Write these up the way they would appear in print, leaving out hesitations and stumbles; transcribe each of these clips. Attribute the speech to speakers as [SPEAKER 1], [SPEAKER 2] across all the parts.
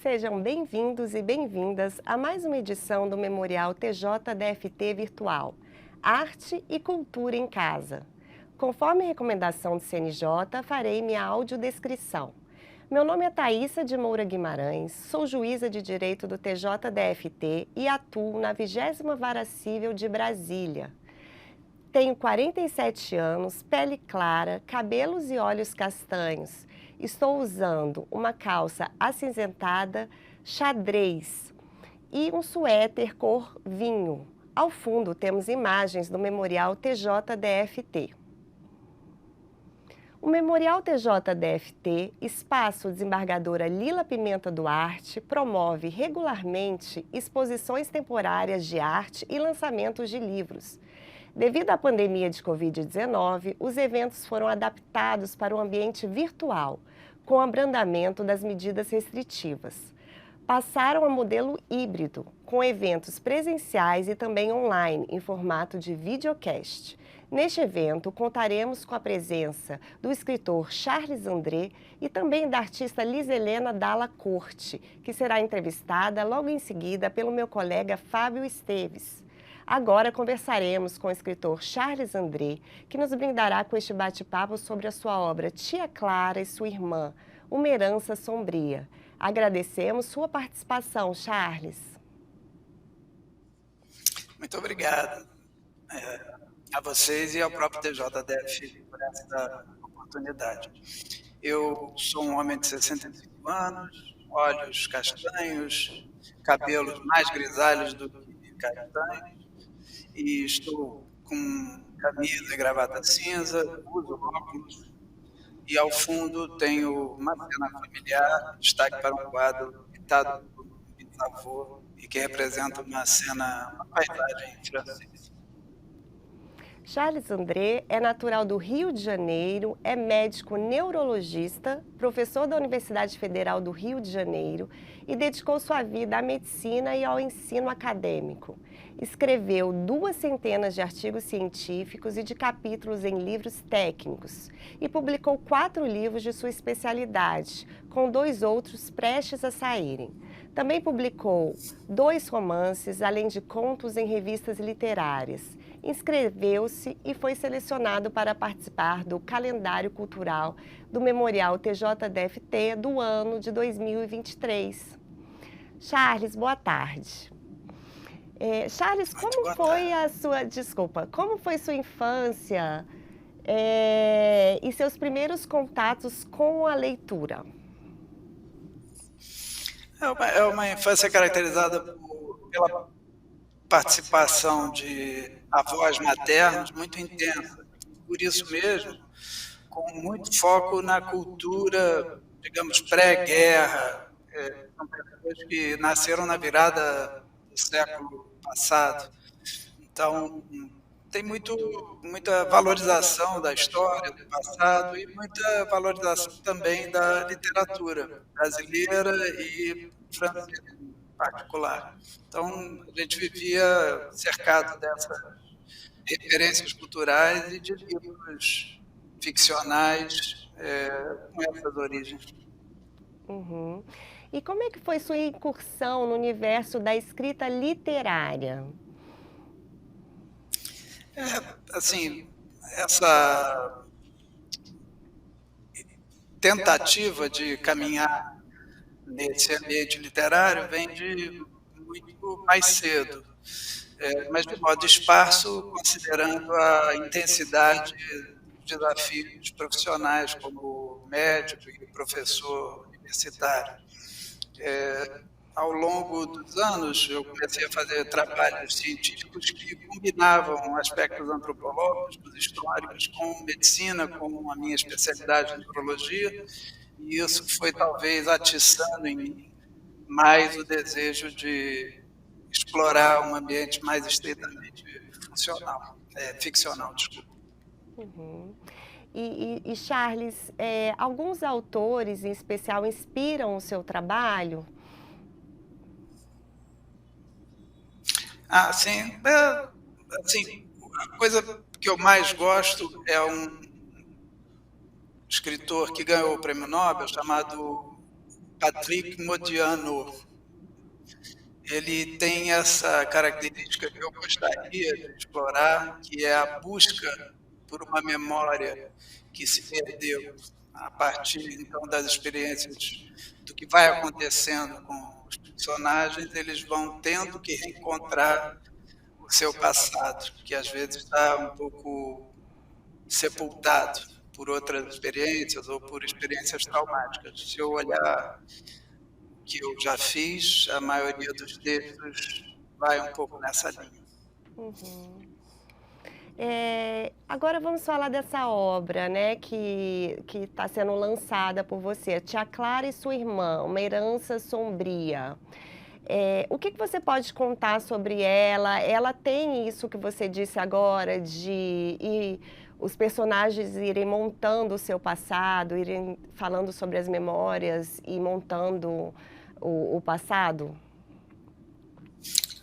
[SPEAKER 1] Sejam bem-vindos e bem-vindas a mais uma edição do Memorial TJDFT Virtual, Arte e Cultura em Casa. Conforme a recomendação do CNJ, farei minha audiodescrição. Meu nome é Thaísa de Moura Guimarães, sou juíza de Direito do TJDFT e atuo na 20ª Vara Cível de Brasília. Tenho 47 anos, pele clara, cabelos e olhos castanhos. Estou usando uma calça acinzentada, xadrez e um suéter cor vinho. Ao fundo temos imagens do Memorial TJDFT. O Memorial TJDFT, Espaço Desembargadora Lila Pimenta Duarte, promove regularmente exposições temporárias de arte e lançamentos de livros. Devido à pandemia de Covid-19, os eventos foram adaptados para o ambiente virtual, com o abrandamento das medidas restritivas. Passaram a modelo híbrido, com eventos presenciais e também online, em formato de videocast. Neste evento, contaremos com a presença do escritor Charles André e também da artista Liz Helena Dalla Corte, que será entrevistada logo em seguida pelo meu colega Fábio Esteves. Agora conversaremos com o escritor Charles André, que nos brindará com este bate-papo sobre a sua obra Tia Clara e sua irmã, Uma Herança Sombria. Agradecemos sua participação, Charles.
[SPEAKER 2] Muito obrigado a vocês e ao próprio TJDF por essa oportunidade. Eu sou um homem de 65 anos, olhos castanhos, cabelos mais grisalhos do que castanhos, e estou com camisa e gravata cinza, uso óculos, e ao fundo tenho uma cena familiar, destaque para um quadro pintado por um bisavô e que representa uma paisagem francesa.
[SPEAKER 1] Charles André é natural do Rio de Janeiro, é médico neurologista, professor da Universidade Federal do Rio de Janeiro e dedicou sua vida à medicina e ao ensino acadêmico. Escreveu 200 de artigos científicos e de capítulos em livros técnicos e publicou 4 livros de sua especialidade, com 2 outros prestes a saírem. Também publicou 2 romances, além de contos em revistas literárias. Inscreveu-se e foi selecionado para participar do calendário cultural do Memorial TJDFT do ano de 2023. Charles, boa tarde. Charles, como foi sua infância e seus primeiros contatos com a leitura?
[SPEAKER 2] É uma infância caracterizada pela participação de avós maternos muito intensa. Por isso mesmo, com muito foco na cultura, digamos, pré-guerra. São pessoas que nasceram na virada do século passado. Então, tem muita valorização da história, do passado, e muita valorização também da literatura brasileira e francesa em particular. Então, a gente vivia cercado dessas referências culturais e de livros ficcionais com essas origens.
[SPEAKER 1] Uhum. E como é que foi sua incursão no universo da escrita literária?
[SPEAKER 2] Assim, essa tentativa de caminhar nesse ambiente literário vem de muito mais cedo, mas de modo esparso, considerando a intensidade dos desafios profissionais como médico e professor universitário. Ao longo dos anos, eu comecei a fazer trabalhos científicos que combinavam aspectos antropológicos, históricos, com medicina, com a minha especialidade em neurologia, e isso foi talvez atiçando em mim mais o desejo de explorar um ambiente mais estritamente ficcional, desculpa.
[SPEAKER 1] Uhum. E Charles, alguns autores em especial inspiram o seu trabalho?
[SPEAKER 2] Sim. Assim, a coisa que eu mais gosto é um escritor que ganhou o prêmio Nobel chamado Patrick Modiano. Ele tem essa característica que eu gostaria de explorar, que é a busca por uma memória que se perdeu a partir, então, das experiências do que vai acontecendo com os personagens, eles vão tendo que reencontrar o seu passado, que às vezes está um pouco sepultado por outras experiências ou por experiências traumáticas. Se eu olhar o que eu já fiz, a maioria dos textos vai um pouco nessa linha.
[SPEAKER 1] Uhum. Agora vamos falar dessa obra, né, que está sendo lançada por você, Tia Clara e sua irmã, Uma Herança Sombria. O que você pode contar sobre ela? Ela tem isso que você disse agora de os personagens irem montando o seu passado, irem falando sobre as memórias e montando o passado?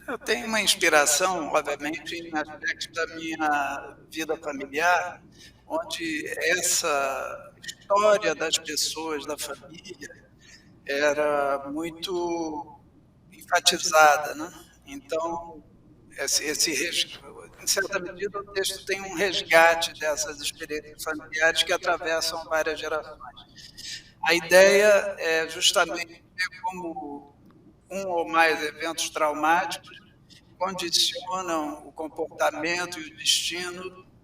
[SPEAKER 2] Eu tenho uma inspiração, obviamente, em aspectos da minha vida familiar, onde essa história das pessoas, da família, era muito enfatizada, né? Então, em certa medida, o texto tem um resgate dessas experiências familiares que atravessam várias gerações. A ideia é justamente ver como um ou mais eventos traumáticos condicionam o comportamento e o destino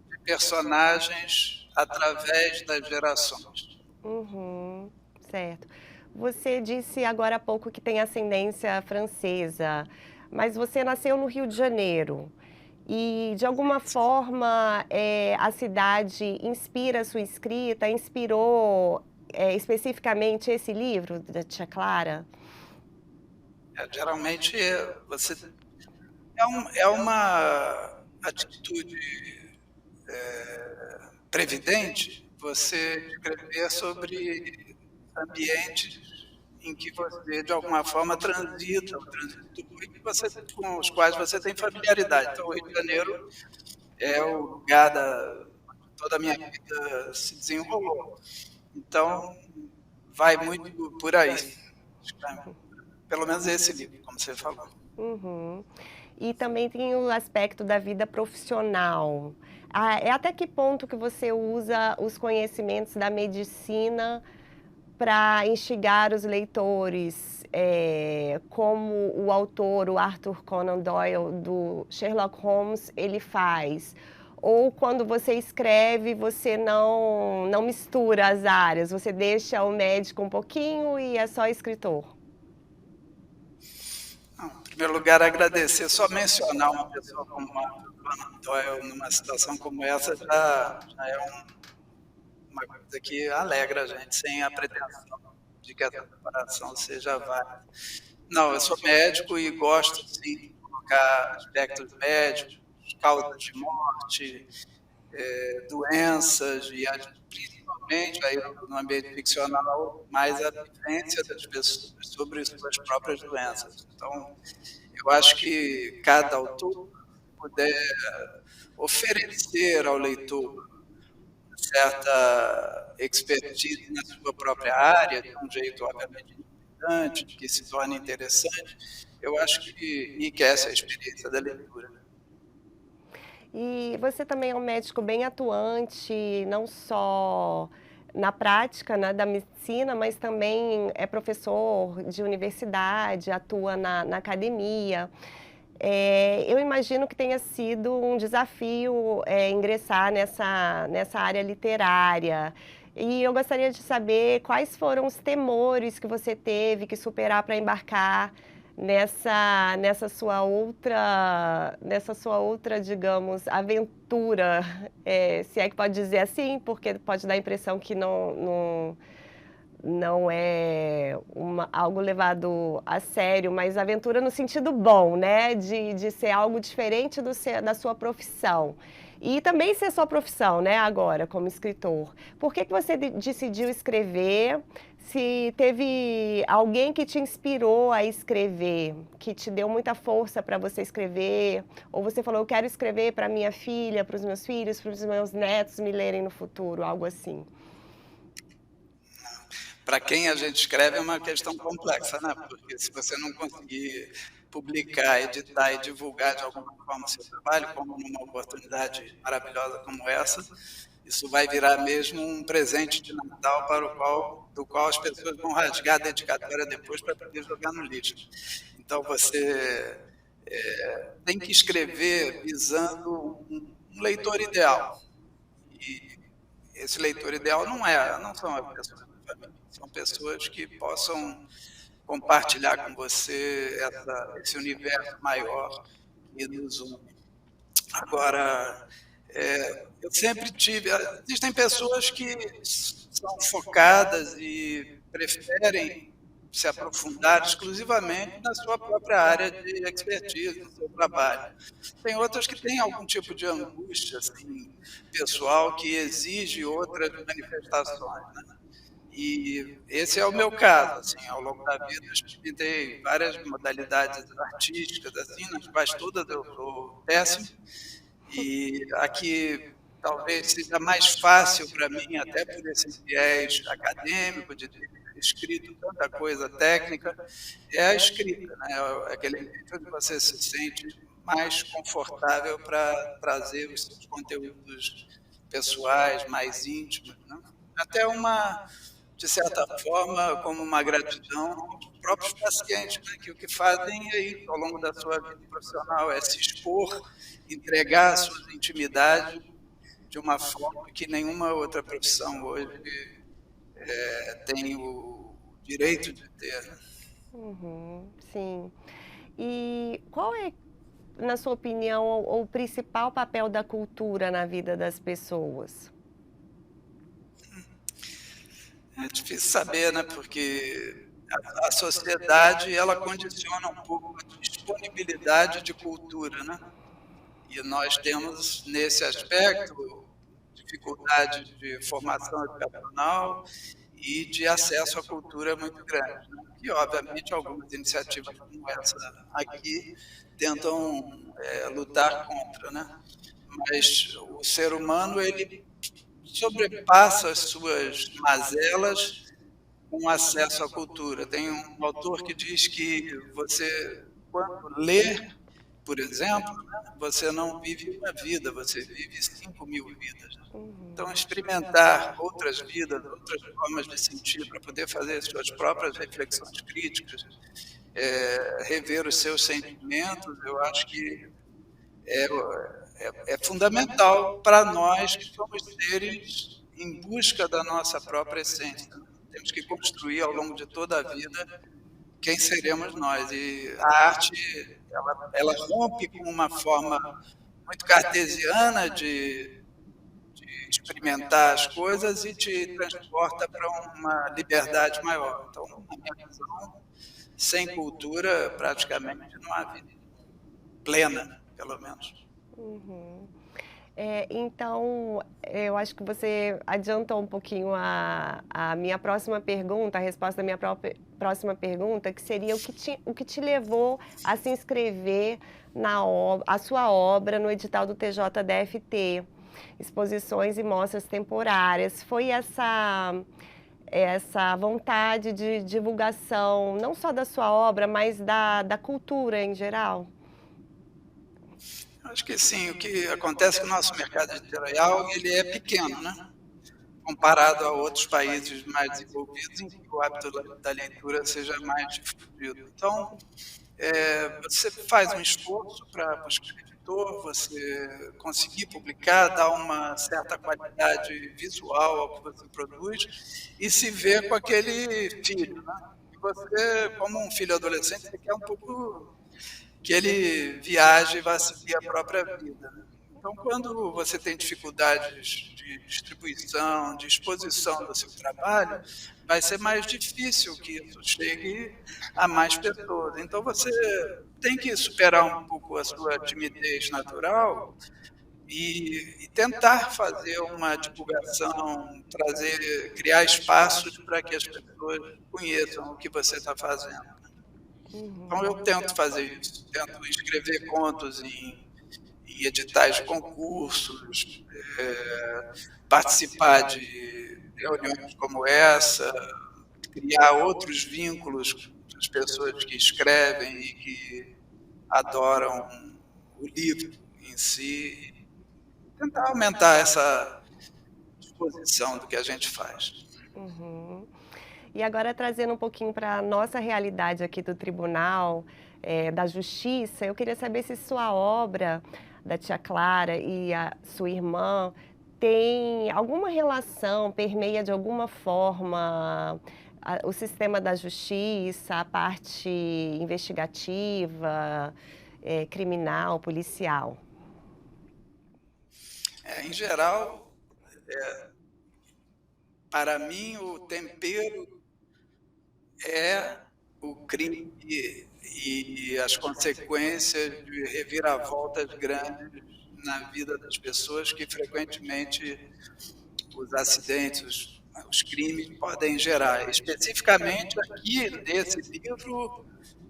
[SPEAKER 2] de personagens através das gerações.
[SPEAKER 1] Uhum, certo. Você disse agora há pouco que tem ascendência francesa, mas você nasceu no Rio de Janeiro. E, de alguma forma, a cidade inspira a sua escrita, inspirou, especificamente esse livro da Tia Clara?
[SPEAKER 2] Geralmente, você é uma atitude previdente você escrever sobre ambientes em que você, de alguma forma, transita, ou transitou, e com os quais você tem familiaridade. Então, o Rio de Janeiro é o lugar onde toda a minha vida se desenrolou. Então, vai muito por aí. Pelo menos esse livro, como você falou.
[SPEAKER 1] Uhum. E também tem o aspecto da vida profissional. Até que ponto que você usa os conhecimentos da medicina para instigar os leitores, como o autor, o Arthur Conan Doyle, do Sherlock Holmes, ele faz? Ou quando você escreve, você não mistura as áreas, você deixa o médico um pouquinho e é só escritor?
[SPEAKER 2] Em primeiro lugar, agradecer. Só mencionar uma pessoa como Arthur Conan Doyle numa situação como essa já é uma coisa que alegra a gente, sem a pretensão de que essa preparação seja válida. Não, eu sou médico e gosto, sim, de colocar aspectos médicos, causas de morte, doenças, e principalmente aí no ambiente ficcional, mais a vivência das pessoas sobre suas próprias doenças. Então, eu acho que cada autor puder oferecer ao leitor certa expertise na sua própria área, de um jeito, obviamente, importante, que se torne interessante, eu acho que enriquece a experiência da leitura.
[SPEAKER 1] E você também é um médico bem atuante, não só na prática, né, da medicina, mas também é professor de universidade, atua na academia. Eu imagino que tenha sido um desafio, ingressar nessa área literária. E eu gostaria de saber quais foram os temores que você teve que superar para embarcar nessa sua outra, digamos, aventura, se é que pode dizer assim, porque pode dar a impressão que não é algo levado a sério, mas aventura no sentido bom, né? De ser algo diferente da sua profissão. E também ser sua profissão, né, agora, como escritor. Por que você decidiu escrever? Se teve alguém que te inspirou a escrever, que te deu muita força para você escrever, ou você falou, eu quero escrever para minha filha, para os meus filhos, para os meus netos me lerem no futuro, algo assim.
[SPEAKER 2] para quem a gente escreve é uma questão complexa, né, porque se você não conseguir publicar, editar e divulgar de alguma forma o seu trabalho, como numa oportunidade maravilhosa como essa, isso vai virar mesmo um presente de Natal para o qual do qual as pessoas vão rasgar a dedicatória depois para poder jogar no lixo. Então você, tem que escrever visando um leitor ideal. E esse leitor ideal não são as pessoas da família, são pessoas que possam compartilhar com você esse universo maior que nos une. Agora, eu sempre tive. Existem pessoas que são focadas e preferem se aprofundar exclusivamente na sua própria área de expertise, no seu trabalho. Tem outras que têm algum tipo de angústia assim, pessoal que exige outras manifestações, né? E esse é o meu caso, assim, ao longo da vida eu experimentei várias modalidades artísticas, assim, nas quais todas eu sou péssimo, e aqui talvez seja mais fácil para mim, até por esse viés acadêmico, de ter escrito tanta coisa técnica, é a escrita, né? É aquele momento onde você se sente mais confortável para trazer os seus conteúdos pessoais, mais íntimos, né? Até de certa forma, como uma gratidão aos próprios pacientes, né, que o que fazem é isso ao longo da sua vida profissional, é se expor, entregar as suas intimidades de uma forma que nenhuma outra profissão hoje tem o direito de ter, né?
[SPEAKER 1] Uhum, sim. E qual é, na sua opinião, o principal papel da cultura na vida das pessoas?
[SPEAKER 2] É difícil saber, né, porque a sociedade ela condiciona um pouco a disponibilidade de cultura, né? E nós temos, nesse aspecto, dificuldade de formação educacional e de acesso à cultura muito grande, né? E, obviamente, algumas iniciativas como essa aqui tentam lutar contra, né? Mas o ser humano, ele sobrepassa as suas mazelas com acesso à cultura. Tem um autor que diz que você, quando lê, por exemplo, né, você não vive uma vida, você vive 5.000 vidas. Então,
[SPEAKER 1] Uhum,
[SPEAKER 2] experimentar outras vidas, outras formas de sentir, para poder fazer suas próprias reflexões críticas, rever os seus sentimentos, eu acho que é, é fundamental para nós que somos seres em busca da nossa própria essência. Temos que construir ao longo de toda a vida quem seremos nós. E a arte, ela rompe com uma forma muito cartesiana de experimentar as coisas e te transporta para uma liberdade maior. Então, na minha visão, sem cultura, praticamente não há vida plena, pelo menos.
[SPEAKER 1] uhum. Então, eu acho que você adiantou um pouquinho a minha próxima pergunta, a resposta da minha próxima pergunta, que seria o que te levou a se inscrever a sua obra no edital do TJDFT, exposições e mostras temporárias. Foi essa vontade de divulgação, não só da sua obra, mas da cultura em geral?
[SPEAKER 2] Acho que sim, o que acontece é que o nosso mercado editorial ele é pequeno, né? Comparado a outros países mais desenvolvidos, em que o hábito da leitura seja mais difundido. Então, você faz um esforço para buscar editor, você conseguir publicar, dar uma certa qualidade visual ao que você produz e se vê com aquele filho, né? E você, como um filho adolescente, você quer um pouco que ele viaje e vá seguir a própria vida, né? Então, quando você tem dificuldades de distribuição, de exposição do seu trabalho, vai ser mais difícil que isso chegue a mais pessoas. Então, você tem que superar um pouco a sua timidez natural e tentar fazer uma divulgação, criar espaços para que as pessoas conheçam o que você está fazendo. Então, eu
[SPEAKER 1] Uhum.
[SPEAKER 2] tento fazer isso, tento escrever contos em editais de concursos, participar de reuniões como essa, criar outros vínculos com as pessoas que escrevem e que adoram o livro em si, tentar aumentar essa exposição do que a gente faz.
[SPEAKER 1] Uhum. E agora trazendo um pouquinho para a nossa realidade aqui do tribunal, da justiça, eu queria saber se sua obra, da tia Clara e a sua irmã, tem alguma relação, permeia de alguma forma o sistema da justiça, a parte investigativa, criminal, policial.
[SPEAKER 2] Em geral, para mim, o tempero é o crime e as consequências de reviravoltas grandes na vida das pessoas que frequentemente os acidentes, os crimes podem gerar. Especificamente aqui nesse livro,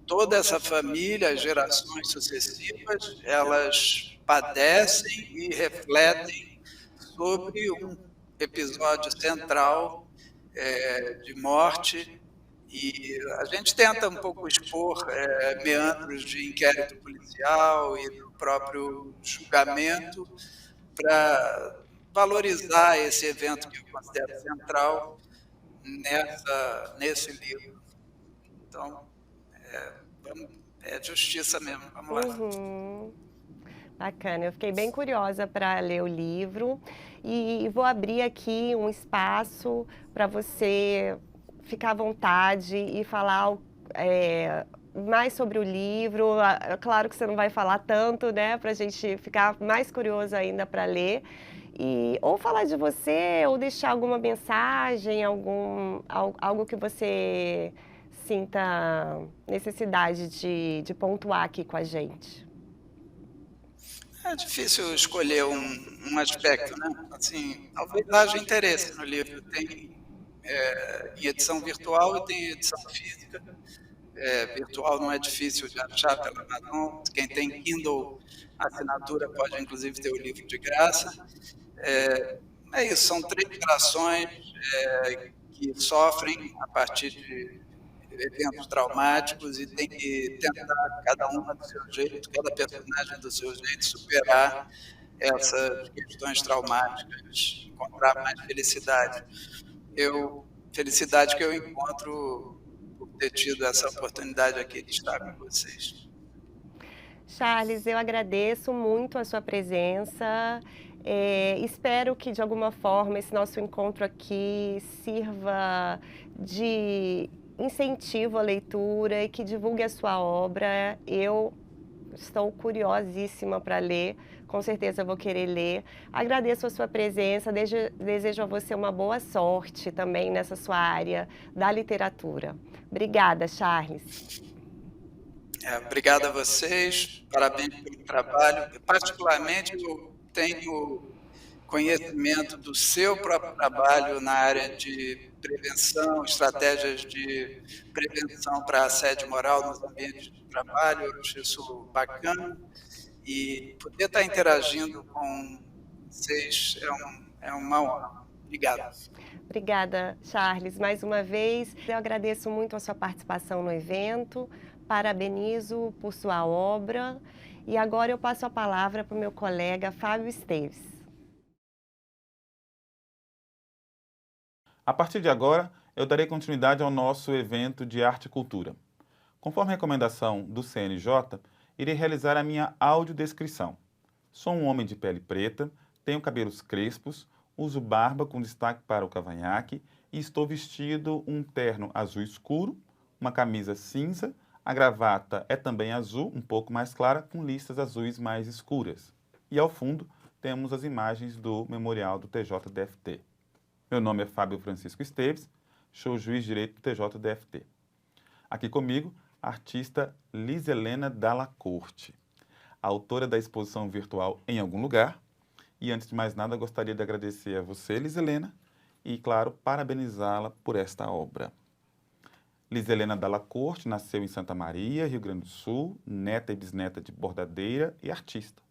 [SPEAKER 2] toda essa família, as gerações sucessivas, elas padecem e refletem sobre um episódio central de morte, e a gente tenta um pouco expor meandros de inquérito policial e do próprio julgamento para valorizar esse evento que eu considero central nesse livro. Então, é justiça mesmo, vamos lá.
[SPEAKER 1] Uhum. Bacana, eu fiquei bem curiosa para ler o livro e vou abrir aqui um espaço para você ficar à vontade e falar mais sobre o livro. Claro que você não vai falar tanto, né, para a gente ficar mais curioso ainda para ler. Ou falar de você, ou deixar alguma mensagem, algo que você sinta necessidade de pontuar aqui com a gente.
[SPEAKER 2] É difícil escolher um aspecto, né? Assim, talvez haja interesse no livro. Tem em edição virtual e tem edição física. Virtual não é difícil de achar pela Amazon. Quem tem Kindle, assinatura, pode inclusive ter o livro de graça. É isso, são 3 gerações que sofrem a partir de eventos traumáticos e tem que tentar, cada uma do seu jeito, cada personagem do seu jeito, superar essas questões traumáticas, encontrar mais felicidade. Felicidade que eu encontro por ter tido essa oportunidade aqui de estar com vocês.
[SPEAKER 1] Charles, eu agradeço muito a sua presença. Espero que, de alguma forma, esse nosso encontro aqui sirva de incentivo à leitura e que divulgue a sua obra. Eu estou curiosíssima para ler, com certeza vou querer ler. Agradeço a sua presença, desejo a você uma boa sorte também nessa sua área da literatura. Obrigada, Charles.
[SPEAKER 2] Obrigado a vocês, parabéns pelo trabalho. Particularmente, eu tenho conhecimento do seu próprio trabalho na área de prevenção, estratégias de prevenção para assédio moral nos ambientes de trabalho. Eu acho isso bacana. E poder estar interagindo com vocês é uma honra. Obrigado.
[SPEAKER 1] Obrigada, Charles, mais uma vez. Eu agradeço muito a sua participação no evento, parabenizo por sua obra e agora eu passo a palavra para o meu colega Fábio Esteves.
[SPEAKER 3] A partir de agora, eu darei continuidade ao nosso evento de arte e cultura. Conforme a recomendação do CNJ, irei realizar a minha audiodescrição. Sou um homem de pele preta, tenho cabelos crespos, uso barba com destaque para o cavanhaque e estou vestido um terno azul escuro, uma camisa cinza, a gravata é também azul, um pouco mais clara, com listas azuis mais escuras. E ao fundo temos as imagens do memorial do TJDFT. Meu nome é Fábio Francisco Esteves, sou juiz de direito do TJDFT. Aqui comigo, a artista Lizelena Dalla Corte, autora da exposição virtual Em Algum Lugar. E antes de mais nada, gostaria de agradecer a você, Lizelena, e, claro, parabenizá-la por esta obra. Lizelena Dalla Corte nasceu em Santa Maria, Rio Grande do Sul, neta e bisneta de bordadeira e artista.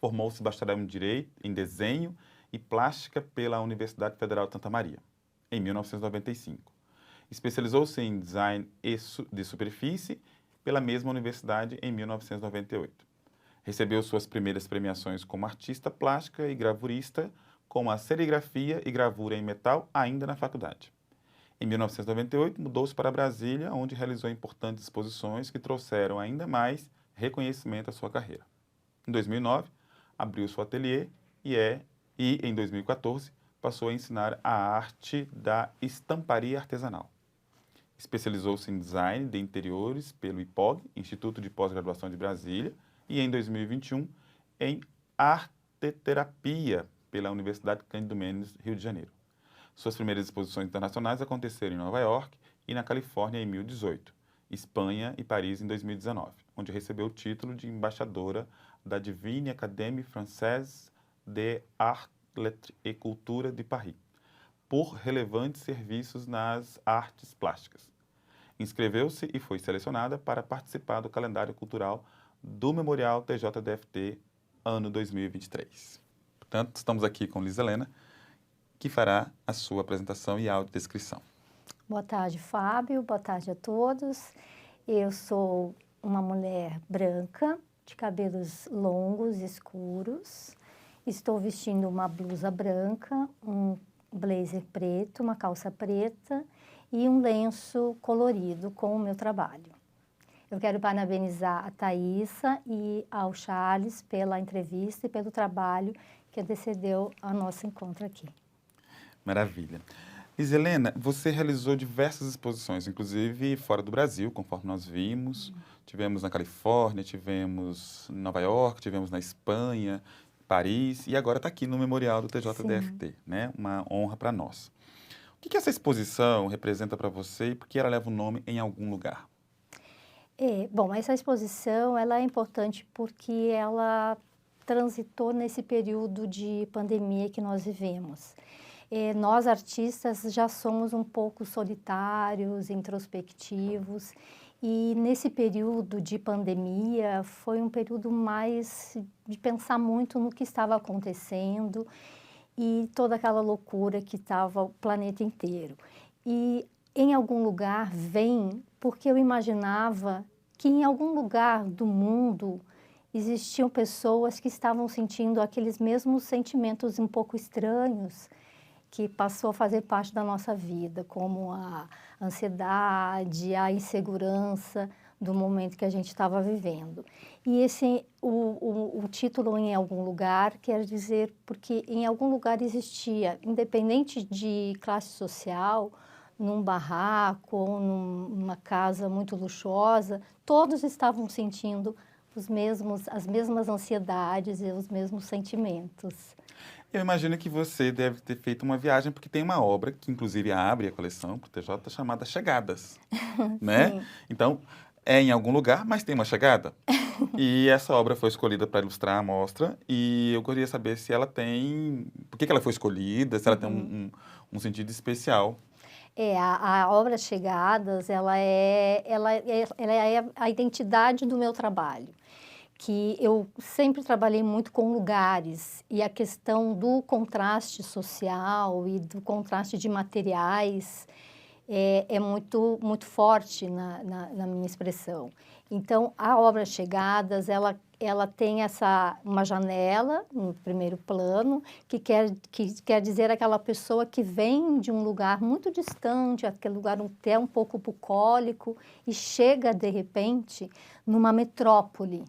[SPEAKER 3] Formou-se bacharel em Direito, em Desenho e Plástica pela Universidade Federal de Santa Maria, em 1995. Especializou-se em design de superfície pela mesma universidade em 1998. Recebeu suas primeiras premiações como artista plástica e gravurista, com a serigrafia e gravura em metal ainda na faculdade. Em 1998, mudou-se para Brasília, onde realizou importantes exposições que trouxeram ainda mais reconhecimento à sua carreira. Em 2009, abriu seu ateliê e em 2014, passou a ensinar a arte da estamparia artesanal. Especializou-se em design de interiores pelo IPOG, Instituto de Pós-Graduação de Brasília, e em 2021 em arteterapia pela Universidade Cândido Mendes, Rio de Janeiro. Suas primeiras exposições internacionais aconteceram em Nova York e na Califórnia em 2018, Espanha e Paris em 2019, onde recebeu o título de embaixadora da Divine Académie Française des Arts, Lettres et Culture de Paris, por relevantes serviços nas artes plásticas. Inscreveu-se e foi selecionada para participar do calendário cultural do Memorial TJDFT ano 2023. Portanto, estamos aqui com Liza Helena, que fará a sua apresentação e audiodescrição.
[SPEAKER 4] Boa tarde, Fábio. Boa tarde a todos. Eu sou uma mulher branca, de cabelos longos, escuros. Estou vestindo uma blusa branca, um blazer preto, uma calça preta e um lenço colorido com o meu trabalho. Eu quero parabenizar a Thaísa e ao Charles pela entrevista e pelo trabalho que antecedeu ao nosso encontro aqui.
[SPEAKER 3] Maravilha. Liza Helena, você realizou diversas exposições, inclusive fora do Brasil, conforme nós vimos. Tivemos na Califórnia, tivemos em Nova York, tivemos na Espanha, Paris e agora está aqui no Memorial do TJDFT, né? Uma honra para nós. O que essa exposição representa para você e por que ela leva o nome Em Algum Lugar?
[SPEAKER 4] Bom, essa exposição ela é importante porque ela transitou nesse período de pandemia que nós vivemos. Nós, artistas, já somos um pouco solitários, introspectivos, e nesse período de pandemia foi um período mais de pensar muito no que estava acontecendo e toda aquela loucura que estava o planeta inteiro. E Em Algum Lugar vem porque eu imaginava que em algum lugar do mundo existiam pessoas que estavam sentindo aqueles mesmos sentimentos um pouco estranhos que passou a fazer parte da nossa vida, como a ansiedade, a insegurança do momento que a gente estava vivendo. E o título Em Algum Lugar quer dizer porque em algum lugar existia, independente de classe social, num barraco ou numa casa muito luxuosa, todos estavam sentindo as mesmas ansiedades e os mesmos sentimentos.
[SPEAKER 3] Eu imagino que você deve ter feito uma viagem, porque tem uma obra que inclusive abre a coleção para o TJ chamada Chegadas, né?
[SPEAKER 4] Sim.
[SPEAKER 3] Então, é em algum lugar, mas tem uma chegada. E essa obra foi escolhida para ilustrar a mostra e eu queria saber se ela tem... Por que ela foi escolhida, se ela tem um sentido especial.
[SPEAKER 4] A obra Chegadas, ela é a identidade do meu trabalho, que eu sempre trabalhei muito com lugares e a questão do contraste social e do contraste de materiais é muito, muito forte na minha expressão. Então, a obra Chegadas, ela tem uma janela no primeiro plano que quer dizer aquela pessoa que vem de um lugar muito distante, aquele lugar até um pouco bucólico e chega, de repente, numa metrópole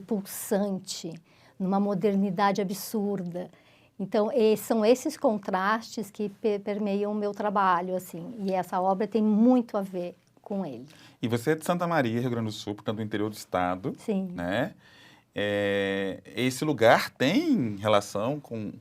[SPEAKER 4] pulsante, numa modernidade absurda. Então, são esses contrastes que permeiam o meu trabalho, assim, e essa obra tem muito a ver com ele.
[SPEAKER 3] E você é de Santa Maria, Rio Grande do Sul, portanto, do interior do estado.
[SPEAKER 4] Sim.
[SPEAKER 3] Né? Esse lugar tem relação com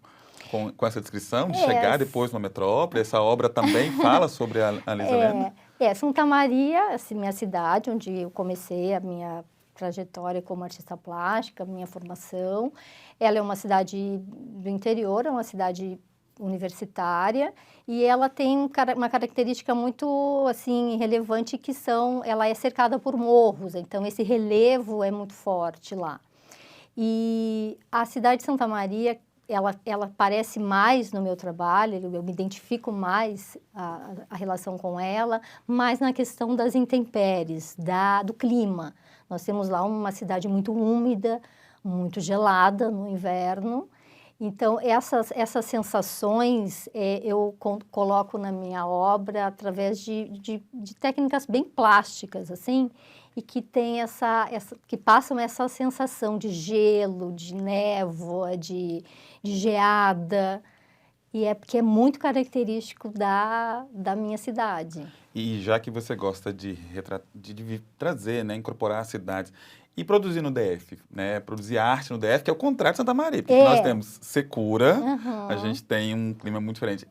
[SPEAKER 3] essa descrição de chegar depois numa metrópole? Essa obra também fala sobre a Liza Helena?
[SPEAKER 4] Santa Maria, assim, minha cidade, onde eu comecei a minha trajetória como artista plástica, minha formação. Ela é uma cidade do interior, é uma cidade universitária e ela tem uma característica muito assim relevante que ela é cercada por morros, então esse relevo é muito forte lá. E a cidade de Santa Maria ela aparece mais no meu trabalho, eu me identifico mais a relação com ela, mais na questão das intempéries, do clima. Nós temos lá uma cidade muito úmida, muito gelada no inverno. Então, essas sensações eu coloco na minha obra através de técnicas bem plásticas, assim, e que tem que passam essa sensação de gelo, de névoa, de geada, e porque é muito característico da minha cidade.
[SPEAKER 3] E já que você gosta de trazer, né, incorporar as cidades e produzir no DF, né, produzir arte no DF, que é o contrário de Santa Maria, porque nós temos secura, a gente tem um clima muito diferente.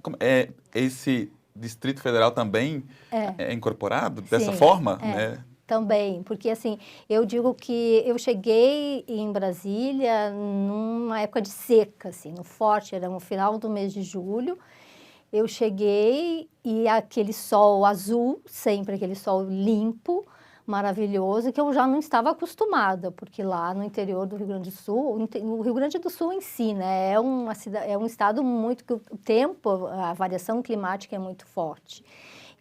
[SPEAKER 3] Esse Distrito Federal também é incorporado dessa forma, né?
[SPEAKER 4] Também, porque assim, eu digo que eu cheguei em Brasília numa época de seca, assim, no forte, era no final do mês de julho. Eu cheguei e aquele sol azul, sempre aquele sol limpo, maravilhoso, que eu já não estava acostumada, porque lá no interior do Rio Grande do Sul, o Rio Grande do Sul em si, né, é um estado muito que o tempo, a variação climática é muito forte.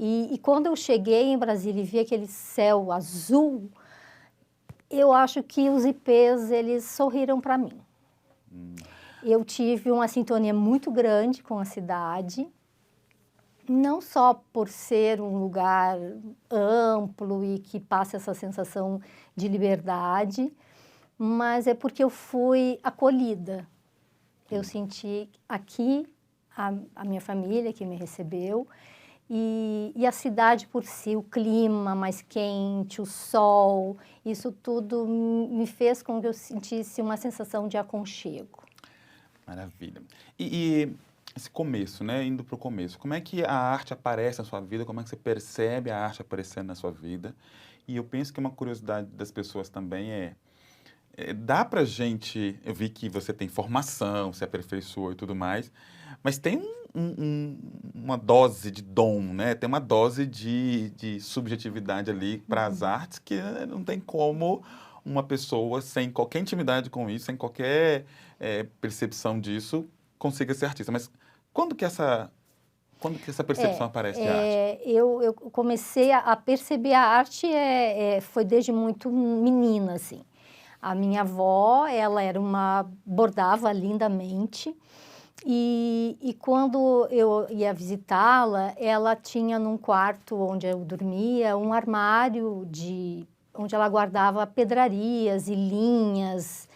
[SPEAKER 4] E quando eu cheguei em Brasília e vi aquele céu azul, eu acho que os ipês, eles sorriram para mim. Eu tive uma sintonia muito grande com a cidade, não só por ser um lugar amplo e que passa essa sensação de liberdade, mas é porque eu fui acolhida. Eu senti aqui a minha família que me recebeu, e a cidade por si, o clima mais quente, o sol, isso tudo me fez com que eu sentisse uma sensação de aconchego.
[SPEAKER 3] Maravilha. E esse começo, né, indo para o começo, como é que a arte aparece na sua vida, como é que você percebe a arte aparecendo na sua vida? E eu penso que uma curiosidade das pessoas também dá pra gente, eu vi que você tem formação, se aperfeiçoou e tudo mais, mas tem uma dose de dom, né? Tem uma dose de subjetividade ali para as artes que não tem como uma pessoa sem qualquer intimidade com isso, sem qualquer percepção disso, consiga ser artista. Mas quando que essa percepção aparece de arte?
[SPEAKER 4] Eu comecei a perceber a arte foi desde muito menina, assim. A minha avó, ela bordava lindamente, e quando eu ia visitá-la, ela tinha num quarto onde eu dormia um armário onde ela guardava pedrarias e linhas,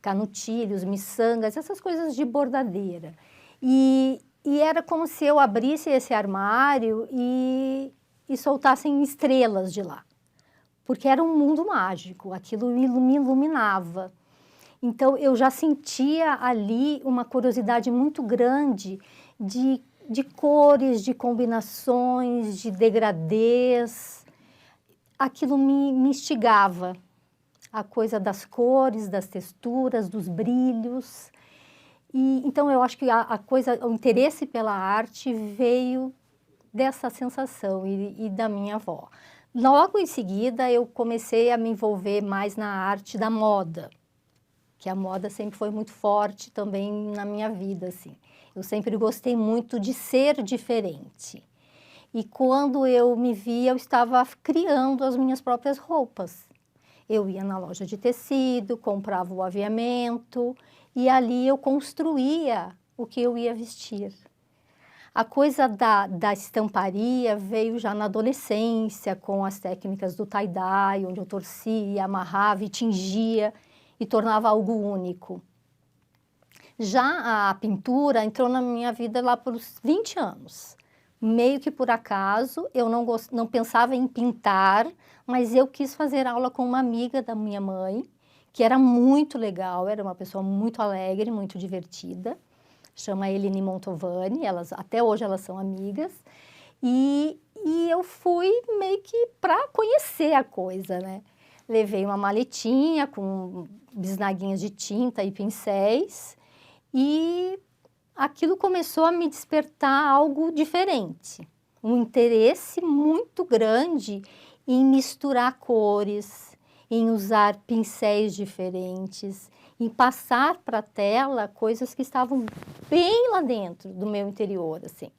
[SPEAKER 4] canutilhos, miçangas, essas coisas de bordadeira. E era como se eu abrisse esse armário e soltassem estrelas de lá, porque era um mundo mágico, aquilo me iluminava. Então, eu já sentia ali uma curiosidade muito grande de cores, de combinações, de degradês. Aquilo me instigava, a coisa das cores, das texturas, dos brilhos. Então, eu acho que o interesse pela arte veio dessa sensação e da minha avó. Logo em seguida, eu comecei a me envolver mais na arte da moda, que a moda sempre foi muito forte também na minha vida, assim. Eu sempre gostei muito de ser diferente. E quando eu me via, eu estava criando as minhas próprias roupas. Eu ia na loja de tecido, comprava o aviamento, e ali eu construía o que eu ia vestir. A coisa da estamparia veio já na adolescência, com as técnicas do tie-dye, onde eu torcia, amarrava e tingia e tornava algo único. Já a pintura entrou na minha vida lá por uns 20 anos. Meio que por acaso, eu não pensava em pintar, mas eu quis fazer aula com uma amiga da minha mãe, que era muito legal, era uma pessoa muito alegre, muito divertida. Chama Eline Montovani, até hoje elas são amigas, e eu fui meio que para conhecer a coisa, né? Levei uma maletinha com bisnaguinhas de tinta e pincéis, e aquilo começou a me despertar algo diferente, um interesse muito grande em misturar cores, em usar pincéis diferentes, em passar para a tela coisas que estavam bem lá dentro do meu interior, assim.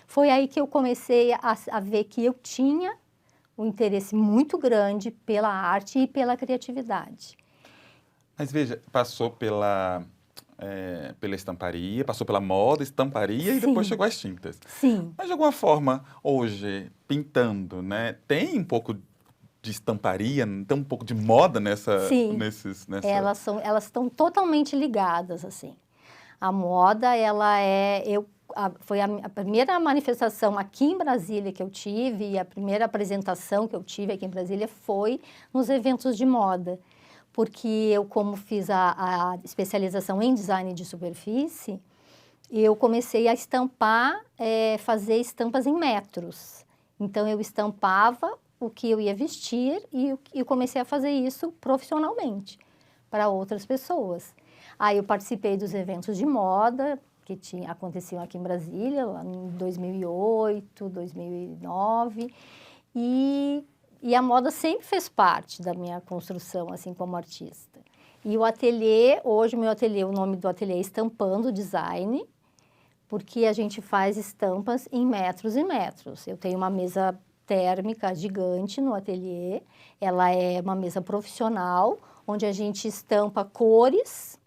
[SPEAKER 4] Foi aí que eu comecei a ver que eu tinha um interesse muito grande pela arte e pela criatividade.
[SPEAKER 3] Mas veja, passou pela estamparia, passou pela moda, estamparia e depois
[SPEAKER 4] Sim,
[SPEAKER 3] chegou às tintas.
[SPEAKER 4] sim.
[SPEAKER 3] Mas de alguma forma, hoje, pintando, né, tem um pouco de estamparia, tem um pouco de moda
[SPEAKER 4] Sim,
[SPEAKER 3] nessa...
[SPEAKER 4] elas estão totalmente ligadas, assim. A moda, ela é, foi a primeira manifestação aqui em Brasília que eu tive, e a primeira apresentação que eu tive aqui em Brasília foi nos eventos de moda. Porque eu, como fiz a especialização em design de superfície, eu comecei a estampar, fazer estampas em metros. Então, eu estampava o que eu ia vestir e eu comecei a fazer isso profissionalmente para outras pessoas. Aí eu participei dos eventos de moda que aconteciam aqui em Brasília, lá em 2008, 2009, e a moda sempre fez parte da minha construção, assim, como artista. E o ateliê, hoje o meu ateliê, o nome do ateliê é Estampando Design, porque a gente faz estampas em metros e metros. Eu tenho uma mesa térmica gigante no ateliê, ela é uma mesa profissional, onde a gente estampa cores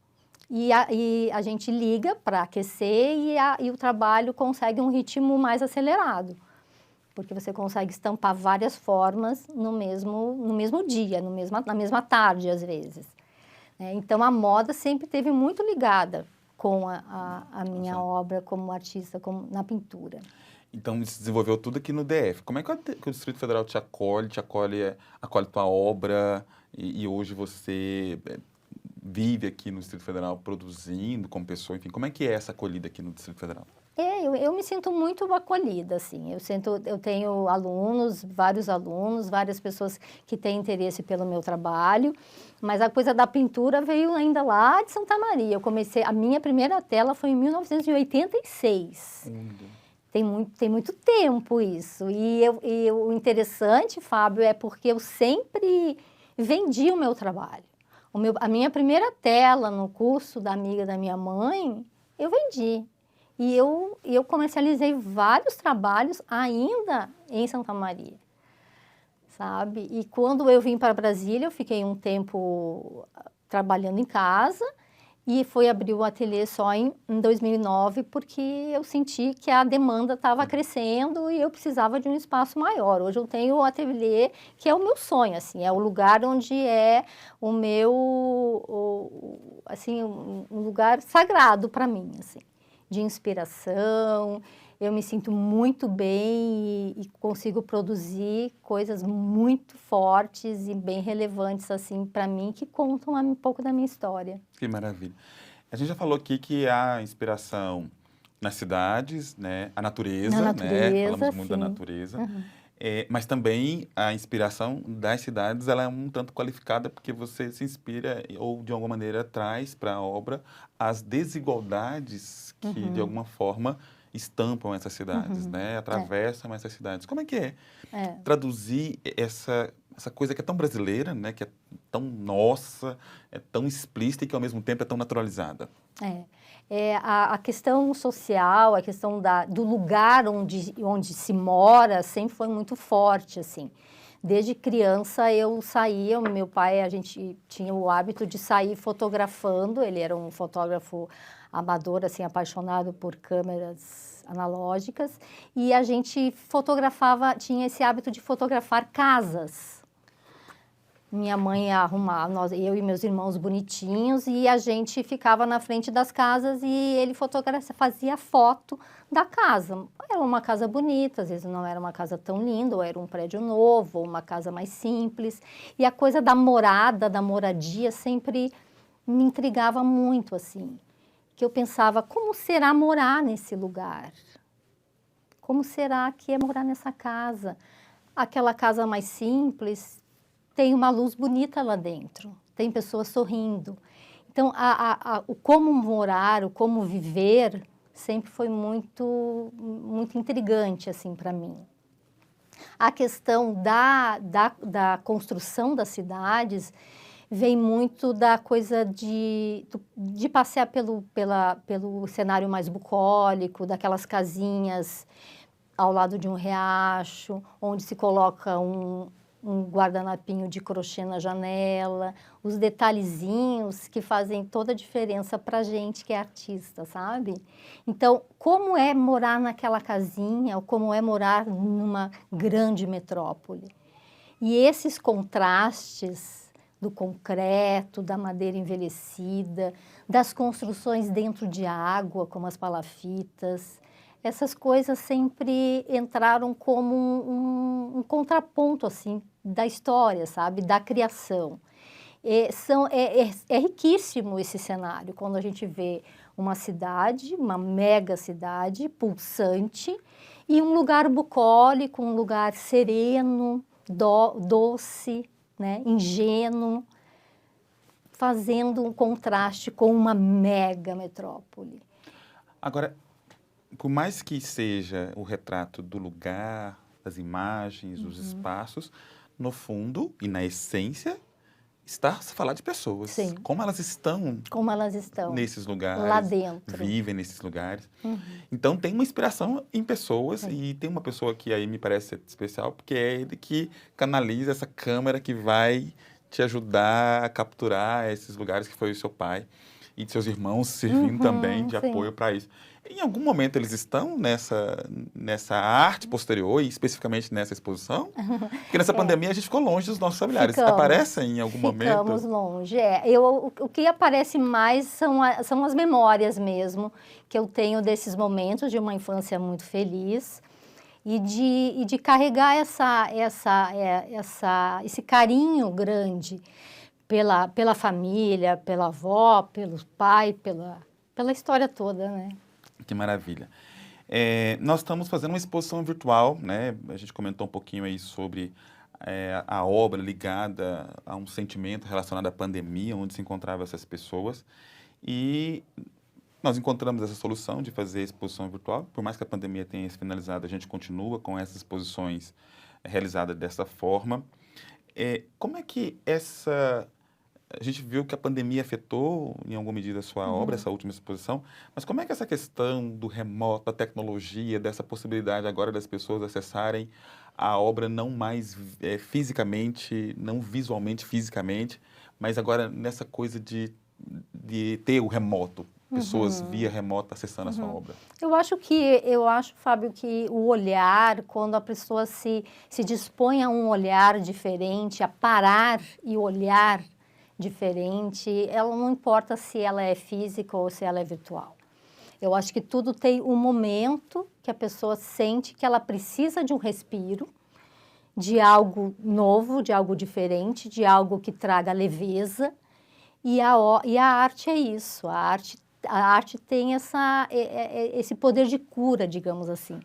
[SPEAKER 4] e a gente liga para aquecer e o trabalho consegue um ritmo mais acelerado, porque você consegue estampar várias formas no mesmo dia, na mesma tarde, às vezes. Então, a moda sempre esteve muito ligada com a minha obra como artista, na pintura.
[SPEAKER 3] Então, se desenvolveu tudo aqui no DF. Como é que o Distrito Federal acolhe tua obra e hoje você vive aqui no Distrito Federal produzindo como pessoa, enfim, como é que é essa acolhida aqui no Distrito Federal?
[SPEAKER 4] Eu me sinto muito acolhida, assim. Eu tenho vários alunos, várias pessoas que têm interesse pelo meu trabalho, mas a coisa da pintura veio ainda lá de Santa Maria. A minha primeira tela foi em 1986. Tem muito tempo isso. E o interessante, Fábio, é porque eu sempre vendi o meu trabalho. A minha primeira tela no curso da amiga da minha mãe, eu vendi. E eu comercializei vários trabalhos ainda em Santa Maria, sabe? E quando eu vim para Brasília, eu fiquei um tempo trabalhando em casa e fui abrir o ateliê só em 2009, porque eu senti que a demanda estava crescendo e eu precisava de um espaço maior. Hoje eu tenho o ateliê que é o meu sonho, assim, é o lugar onde é o meu, assim, um lugar sagrado para mim, assim, de inspiração. Eu me sinto muito bem e consigo produzir coisas muito fortes e bem relevantes, assim, para mim, que contam um pouco da minha história.
[SPEAKER 3] Que maravilha. A gente já falou aqui que há inspiração nas cidades, né? A natureza,
[SPEAKER 4] Na natureza,
[SPEAKER 3] né? Falamos muito da
[SPEAKER 4] sim.
[SPEAKER 3] natureza.
[SPEAKER 4] Uhum.
[SPEAKER 3] Mas também a inspiração das cidades, ela é um tanto qualificada porque você se inspira ou, de alguma maneira, traz para a obra as desigualdades que, de alguma forma, estampam essas cidades, né? Atravessam essas cidades. Como é que é traduzir essa coisa que é tão brasileira, né? Que é tão nossa, é tão explícita e que, ao mesmo tempo, é tão naturalizada?
[SPEAKER 4] A questão social, a questão do lugar onde se mora sempre foi muito forte, assim. Desde criança eu saía, meu pai, a gente tinha o hábito de sair fotografando, ele era um fotógrafo amador, assim, apaixonado por câmeras analógicas, e a gente tinha esse hábito de fotografar casas. Minha mãe ia arrumar, eu e meus irmãos bonitinhos, e a gente ficava na frente das casas e ele fazia foto da casa. Era uma casa bonita, às vezes não era uma casa tão linda, ou era um prédio novo, ou uma casa mais simples. E a coisa da moradia, sempre me intrigava muito, assim. Que eu pensava, como será morar nesse lugar? Como será que é morar nessa casa? Aquela casa mais simples, tem uma luz bonita lá dentro, tem pessoas sorrindo. Então, o como morar, o como viver, sempre foi muito, muito intrigante, assim, para mim. A questão da construção das cidades, vem muito da coisa de passear pelo cenário mais bucólico, daquelas casinhas ao lado de um riacho, onde se coloca um guardanapinho de crochê na janela, os detalhezinhos que fazem toda a diferença para a gente que é artista, sabe? Então, como é morar naquela casinha, ou como é morar numa grande metrópole? E esses contrastes do concreto, da madeira envelhecida, das construções dentro de água, como as palafitas, essas coisas sempre entraram como um contraponto, assim, da história, sabe? Da criação. É riquíssimo esse cenário, quando a gente vê uma cidade, uma mega cidade, pulsante, e um lugar bucólico, um lugar sereno, doce, né? Ingênuo, fazendo um contraste com uma mega metrópole.
[SPEAKER 3] Agora, por mais que seja o retrato do lugar, das imagens, dos espaços, no fundo e na essência, está a falar de pessoas.
[SPEAKER 4] Sim.
[SPEAKER 3] Como elas estão nesses lugares,
[SPEAKER 4] lá dentro.
[SPEAKER 3] vivem nesses lugares. Então, tem uma inspiração em pessoas e tem uma pessoa que aí me parece especial, porque é ele que canaliza essa câmera que vai te ajudar a capturar esses lugares, que foi o seu pai e de seus irmãos servindo também de apoio para isso. Em algum momento eles estão nessa arte posterior e especificamente nessa exposição? Porque nessa pandemia a gente ficou longe dos nossos familiares. Aparecem em algum momento?
[SPEAKER 4] Ficamos longe, o que aparece mais são as memórias mesmo, que eu tenho desses momentos de uma infância muito feliz e de carregar esse carinho grande pela família, pela avó, pelo pai, pela história toda, né?
[SPEAKER 3] Que maravilha. Nós estamos fazendo uma exposição virtual, né? A gente comentou um pouquinho aí sobre a obra ligada a um sentimento relacionado à pandemia, onde se encontravam essas pessoas. E nós encontramos essa solução de fazer a exposição virtual. Por mais que a pandemia tenha se finalizado, a gente continua com essas exposições realizadas dessa forma. Como é que a gente viu que a pandemia afetou, em alguma medida, a sua obra, essa última exposição, mas como é que essa questão do remoto, da tecnologia, dessa possibilidade agora das pessoas acessarem a obra não mais fisicamente, não visualmente, fisicamente, mas agora nessa coisa de ter o remoto, pessoas via remoto acessando a sua obra?
[SPEAKER 4] Eu acho, Fábio, que o olhar, quando a pessoa se dispõe a um olhar diferente, a parar e olhar diferente, ela não importa se ela é física ou se ela é virtual. Eu acho que tudo tem um momento que a pessoa sente que ela precisa de um respiro, de algo novo, de algo diferente, de algo que traga leveza, e a arte é isso. A arte tem esse poder de cura, digamos assim,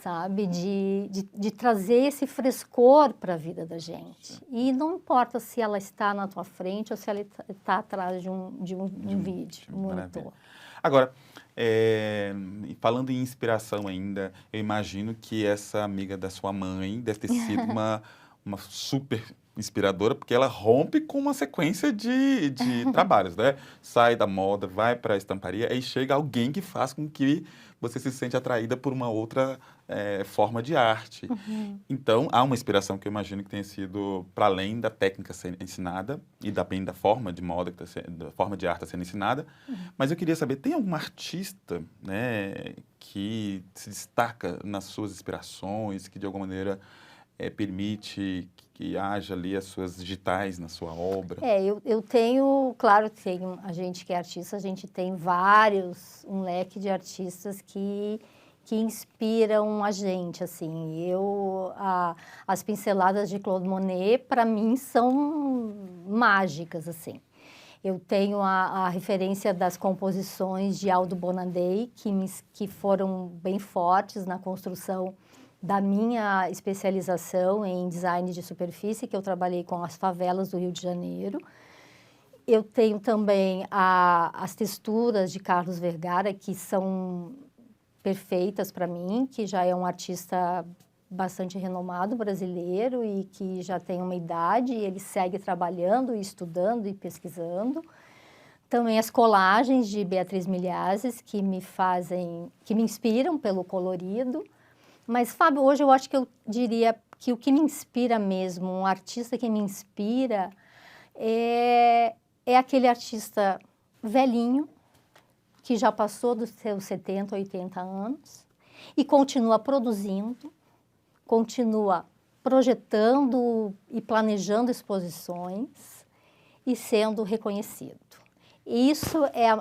[SPEAKER 4] sabe? De trazer esse frescor para a vida da gente. E não importa se ela está na tua frente ou se ela está atrás de um vídeo, um monitor.
[SPEAKER 3] Agora, falando em inspiração ainda, eu imagino que essa amiga da sua mãe deve ter sido uma super inspiradora, porque ela rompe com uma sequência de trabalhos, né? Sai da moda, vai para a estamparia, aí chega alguém que faz com que você se sente atraída por uma outra forma de arte. Então, há uma inspiração que eu imagino que tenha sido para além da técnica ser ensinada e bem da forma de moda, da forma de arte sendo ensinada. Mas eu queria saber, tem algum artista, né, que se destaca nas suas inspirações, que de alguma maneira permite que haja ali as suas digitais na sua obra?
[SPEAKER 4] Eu tenho, claro, a gente que é artista, a gente tem um leque de artistas que inspiram a gente, assim. As pinceladas de Claude Monet, para mim, são mágicas, assim. Eu tenho a referência das composições de Aldo Bonadei, que foram bem fortes na construção da minha especialização em design de superfície, que eu trabalhei com as favelas do Rio de Janeiro. Eu tenho também as texturas de Carlos Vergara, que são perfeitas para mim, que já é um artista bastante renomado brasileiro e que já tem uma idade, e ele segue trabalhando, estudando e pesquisando. Também as colagens de Beatriz Milhazes, que me inspiram pelo colorido. Mas, Fábio, hoje eu acho que eu diria que o que me inspira mesmo, um artista que me inspira, é aquele artista velhinho, que já passou dos seus 70, 80 anos, e continua produzindo, continua projetando e planejando exposições e sendo reconhecido.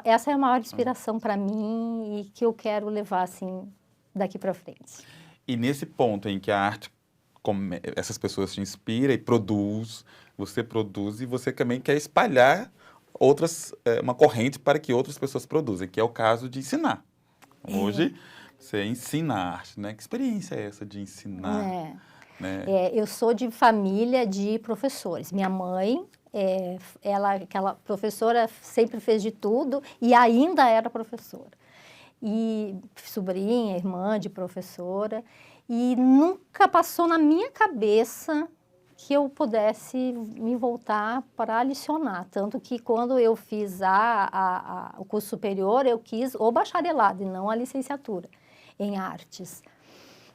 [SPEAKER 4] Essa é a maior inspiração para mim e que eu quero levar assim daqui para frente.
[SPEAKER 3] E nesse ponto em que a arte, essas pessoas te inspiram e você produz e você também quer espalhar uma corrente para que outras pessoas produzam, que é o caso de ensinar. Hoje, você ensina a arte, né? Que experiência é essa de ensinar? Né?
[SPEAKER 4] Eu sou de família de professores. Minha mãe, aquela professora, sempre fez de tudo e ainda era professora. E sobrinha, irmã de professora, e nunca passou na minha cabeça que eu pudesse me voltar para licionar. Tanto que quando eu fiz o curso superior, eu quis o bacharelado e não a licenciatura em artes.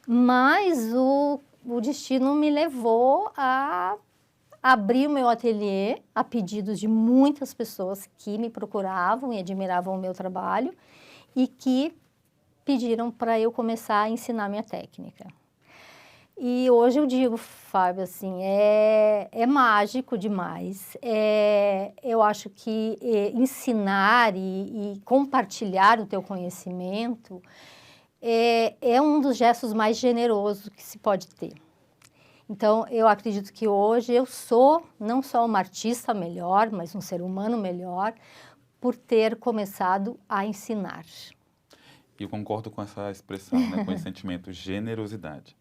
[SPEAKER 4] Mas o destino me levou a abrir o meu ateliê a pedidos de muitas pessoas que me procuravam e admiravam o meu trabalho e que pediram para eu começar a ensinar minha técnica. E hoje eu digo, Fábio, assim, é mágico demais. Eu acho que ensinar e compartilhar o teu conhecimento é um dos gestos mais generosos que se pode ter. Então, eu acredito que hoje eu sou não só uma artista melhor, mas um ser humano melhor, por ter começado a ensinar.
[SPEAKER 3] E eu concordo com essa expressão, né, com esse sentimento, generosidade.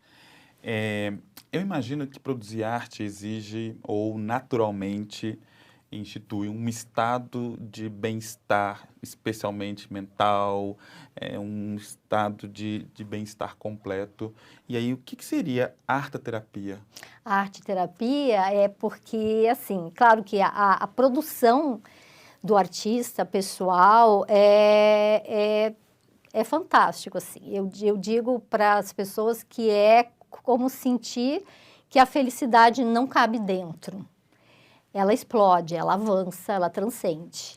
[SPEAKER 3] Eu imagino que produzir arte exige, ou naturalmente institui, um estado de bem-estar, especialmente mental, um estado de bem-estar completo. E aí, o que seria arteterapia?
[SPEAKER 4] A arteterapia é porque, assim, claro que a produção do artista pessoal é fantástico, assim. Eu digo para as pessoas que é como sentir que a felicidade não cabe dentro. Ela explode, ela avança, ela transcende.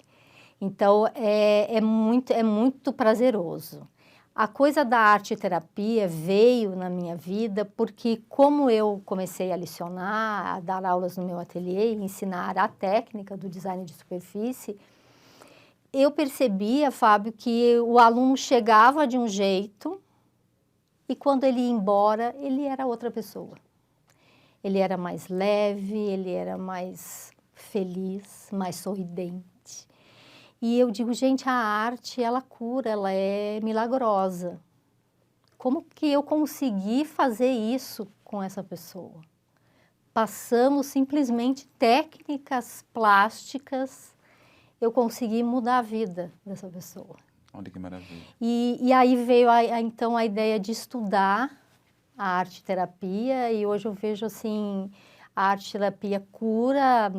[SPEAKER 4] Então, é muito prazeroso. A coisa da arte-terapia veio na minha vida porque, como eu comecei a lecionar, a dar aulas no meu ateliê, ensinar a técnica do design de superfície, eu percebia, Fábio, que o aluno chegava de um jeito e quando ele ia embora, ele era outra pessoa. Ele era mais leve, ele era mais feliz, mais sorridente. E eu digo, gente, a arte, ela cura, ela é milagrosa. Como que eu consegui fazer isso com essa pessoa? Passamos simplesmente técnicas plásticas, eu consegui mudar a vida dessa pessoa.
[SPEAKER 3] Olha que maravilha.
[SPEAKER 4] E aí veio então a ideia de estudar a arte-terapia e hoje eu vejo assim, a arte-terapia cura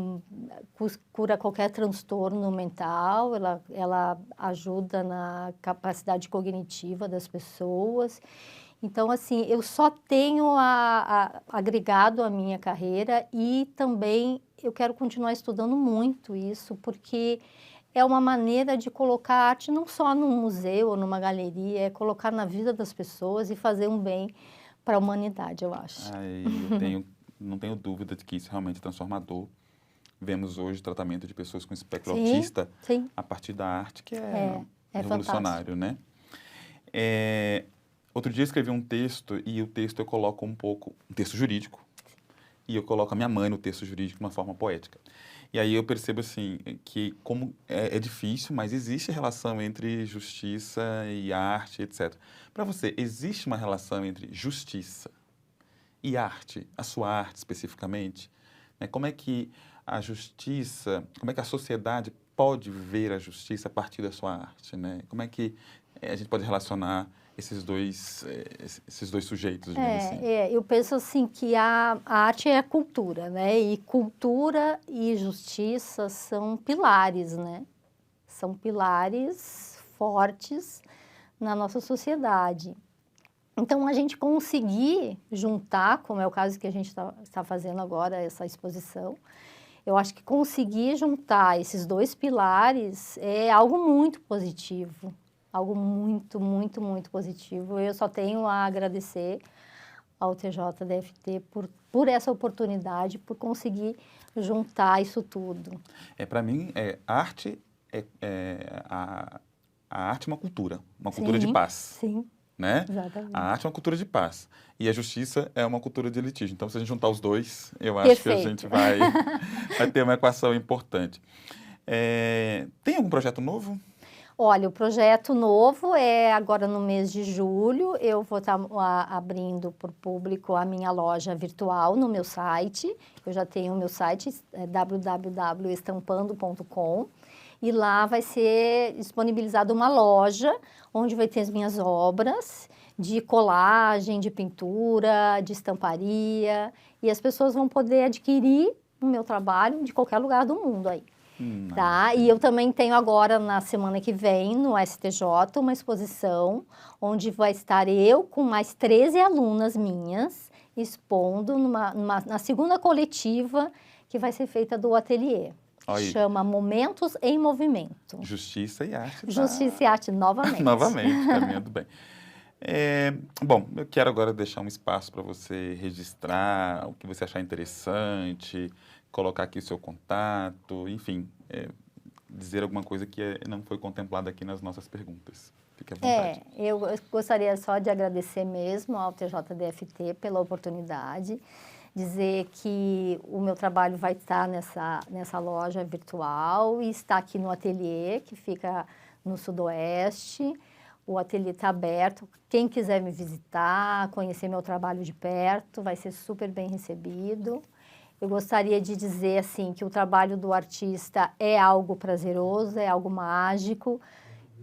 [SPEAKER 4] qualquer transtorno mental, ela ajuda na capacidade cognitiva das pessoas. Então, assim, eu só tenho agregado à minha carreira e também eu quero continuar estudando muito isso, porque é uma maneira de colocar a arte não só num museu ou numa galeria, é colocar na vida das pessoas e fazer um bem para a humanidade, eu acho.
[SPEAKER 3] Não tenho dúvida de que isso realmente é transformador. Vemos hoje o tratamento de pessoas com espectro autista a partir da arte, que é revolucionário, né? Outro dia eu escrevi um texto e o texto eu coloco um texto jurídico, e eu coloco a minha mãe no texto jurídico de uma forma poética. E aí eu percebo assim, que como é difícil, mas existe relação entre justiça e arte, etc. Para você, existe uma relação entre justiça e arte, a sua arte especificamente? Como é que a justiça, como é que a sociedade pode ver a justiça a partir da sua arte, né? Como é que a gente pode relacionar esses dois sujeitos, digamos assim.
[SPEAKER 4] Eu penso assim que a arte é a cultura, né? E cultura e justiça são pilares, né? São pilares fortes na nossa sociedade. Então, a gente conseguir juntar, como é o caso que a gente está fazendo agora, essa exposição, eu acho que conseguir juntar esses dois pilares é algo muito positivo, algo muito, muito, muito positivo. Eu só tenho a agradecer ao TJDFT por essa oportunidade, por conseguir juntar isso tudo.
[SPEAKER 3] Para mim, arte a arte é uma cultura de
[SPEAKER 4] Sim,
[SPEAKER 3] paz.
[SPEAKER 4] Sim,
[SPEAKER 3] Né?
[SPEAKER 4] exatamente.
[SPEAKER 3] A arte é uma cultura de paz e a justiça é uma cultura de litígio. Então, se a gente juntar os dois, eu acho
[SPEAKER 4] Perfeito.
[SPEAKER 3] que a gente vai ter uma equação importante. Tem algum projeto novo?
[SPEAKER 4] Olha, o projeto novo é agora no mês de julho. Eu vou estar abrindo para o público a minha loja virtual no meu site. Eu já tenho o meu site, www.estampando.com. E lá vai ser disponibilizada uma loja onde vai ter as minhas obras de colagem, de pintura, de estamparia. E as pessoas vão poder adquirir o meu trabalho de qualquer lugar do mundo aí. Tá? E eu também tenho agora, na semana que vem, no STJ, uma exposição onde vai estar eu com mais 13 alunas minhas expondo na segunda coletiva que vai ser feita do ateliê. Chama Momentos em Movimento.
[SPEAKER 3] Justiça e arte.
[SPEAKER 4] Justiça e arte novamente.
[SPEAKER 3] Novamente, caminhando bem. Bom, eu quero agora deixar um espaço para você registrar o que você achar interessante, colocar aqui o seu contato, enfim, dizer alguma coisa que não foi contemplada aqui nas nossas perguntas. Fique à vontade.
[SPEAKER 4] Eu gostaria só de agradecer mesmo ao TJDFT pela oportunidade, dizer que o meu trabalho vai estar nessa loja virtual e está aqui no ateliê, que fica no Sudoeste. O ateliê está aberto. Quem quiser me visitar, conhecer meu trabalho de perto, vai ser super bem recebido. Eu gostaria de dizer assim que o trabalho do artista é algo prazeroso, é algo mágico,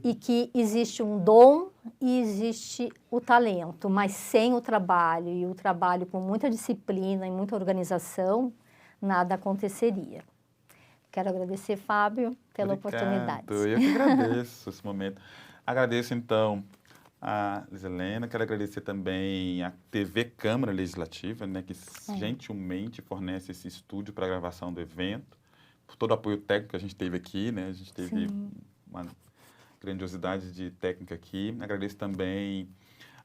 [SPEAKER 4] e que existe um dom e existe o talento, mas sem o trabalho, e o trabalho com muita disciplina e muita organização, nada aconteceria. Quero agradecer, Fábio, pela oportunidade.
[SPEAKER 3] Eu que agradeço esse momento. Agradeço, então, a Lizelena, quero agradecer também a TV Câmara Legislativa, né, que gentilmente fornece esse estúdio para a gravação do evento, por todo o apoio técnico que a gente teve aqui, né, a gente teve uma grandiosidade de técnica aqui. Agradeço também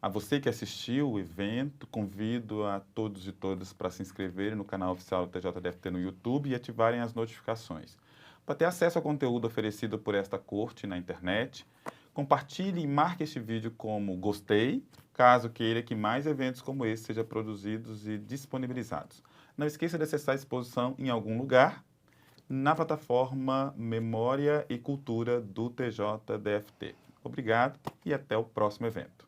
[SPEAKER 3] a você que assistiu o evento, convido a todos e todas para se inscreverem no canal oficial do TJDFT no YouTube e ativarem as notificações. Para ter acesso ao conteúdo oferecido por esta corte na internet, compartilhe e marque este vídeo como gostei, caso queira que mais eventos como esse sejam produzidos e disponibilizados. Não esqueça de acessar a exposição em algum lugar na plataforma Memória e Cultura do TJDFT. Obrigado e até o próximo evento.